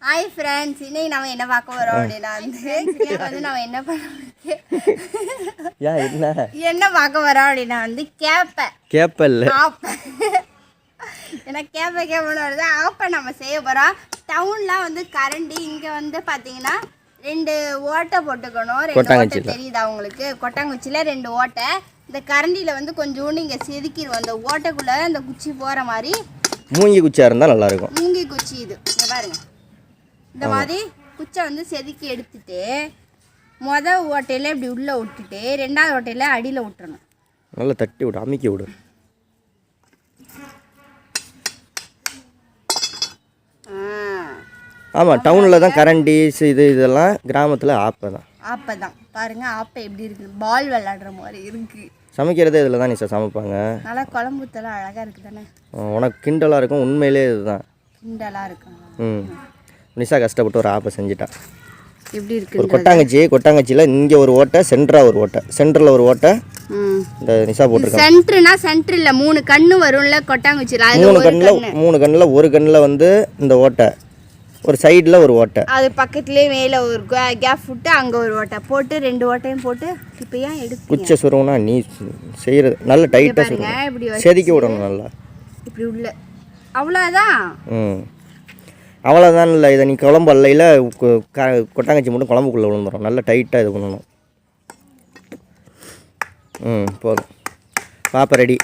Hi friends, இன்னைக்கு நம்ம என்ன பார்க்க வரோம் அப்படின்னா வந்து நம்ம என்ன என்ன பார்க்க வரோம் அப்படின்னா வந்து கேப்பல்ல ஆப்பை. ஏன்னா கேப்பன்னு வருது. ஆப்பை நம்ம செய்ய போகிறோம். டவுன்லாம் வந்து கரண்டி, இங்கே வந்து பார்த்தீங்கன்னா 2 ஓட்டை போட்டுக்கணும். 2 ஓட்டை தெரியுதா உங்களுக்கு? கொட்டாங்குச்சியில் 2 ஓட்டை. இந்த கரண்டியில் வந்து கொஞ்சோண்டு இங்கே செதுக்கிடுவோம். அந்த ஓட்டைக்குள்ளே அந்த குச்சி போகிற மாதிரி. மூங்கி குச்சியாக இருந்தால் நல்லாயிருக்கும். மூங்கி குச்சி இது பாருங்க. இந்த மாதிரி குச்சை வந்து செதுக்கி எடுத்துட்டு மொதல் ஓட்டையில் இப்படி உள்ளே விட்டுட்டு 2வது ஓட்டையில் அடியில் விட்டுறணும். நல்லா தட்டி விடு, அமுக்கி விடு. ஆமாம், டவுனில் தான் கரண்டி இதெல்லாம், கிராமத்தில் ஆப்பை தான் பாருங்க. ஆப்பை எப்படி இருக்குது? பால் விளையாடுற மாதிரி இருக்குது. சமைக்கிறதே இதில் தான் நிஷா சமைப்பாங்க. நல்லா குழம்புத்தெல்லாம் அழகாக இருக்குது தானே? உனக்கு கிண்டலாக இருக்கும். உண்மையிலே இதுதான் கிண்டலாக இருக்கும். நிஷா கஷ்டப்பட்டு ஒரு ஆப்பை செஞ்சுட்டா. எப்படி இருக்குது? ஒரு கொட்டாங்கச்சியில் இங்கே ஒரு ஓட்டை, சென்டராக ஒரு ஓட்டை, சென்டரில் ஒரு ஓட்டை. இந்த நிஷா போட்டிருக்காங்க. சென்டர்னா சென்டரில் 3 கண்ணு வரும்ல கொட்டாங்குச்சியில். 3 கண்ணில் ஒரு கண்ணில் வந்து இந்த ஓட்டை, ஒரு சைடில் ஒரு ஓட்டை, அது பக்கத்துலேயே மேலே ஒரு கேப் விட்டு அங்கே ஒரு ஓட்டை போட்டு 2 ஓட்டையும் போட்டு. இப்போ ஏன் எடுத்து குச்சை சுருவுனா நீ செய்கிறது நல்ல டைட்டாக சுருங்க, இப்படி செதுக்கி விடணும் நல்லா. இப்படி உள்ள அவ்வளோதான். அவ்வளோதான். இல்லை, இதை நீ குழம்பு அல்லையில் கொட்டாங்கச்சி மட்டும் குழம்புக்குள்ளே விழுந்துடும். நல்லா டைட்டாக இது பண்ணணும். போதும். பாப்பா ரெடி.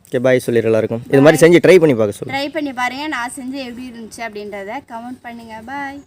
ஓகே, பாய் சொல்லிடு எல்லாருக்கும். இது மாதிரி செஞ்சு ட்ரை பண்ணி பார்க்க சொல்லு. ட்ரை பண்ணி பாருங்கள். நான் செஞ்சு எப்படி இருந்துச்சு அப்படின்றத கமெண்ட் பண்ணுங்கள். பாய்.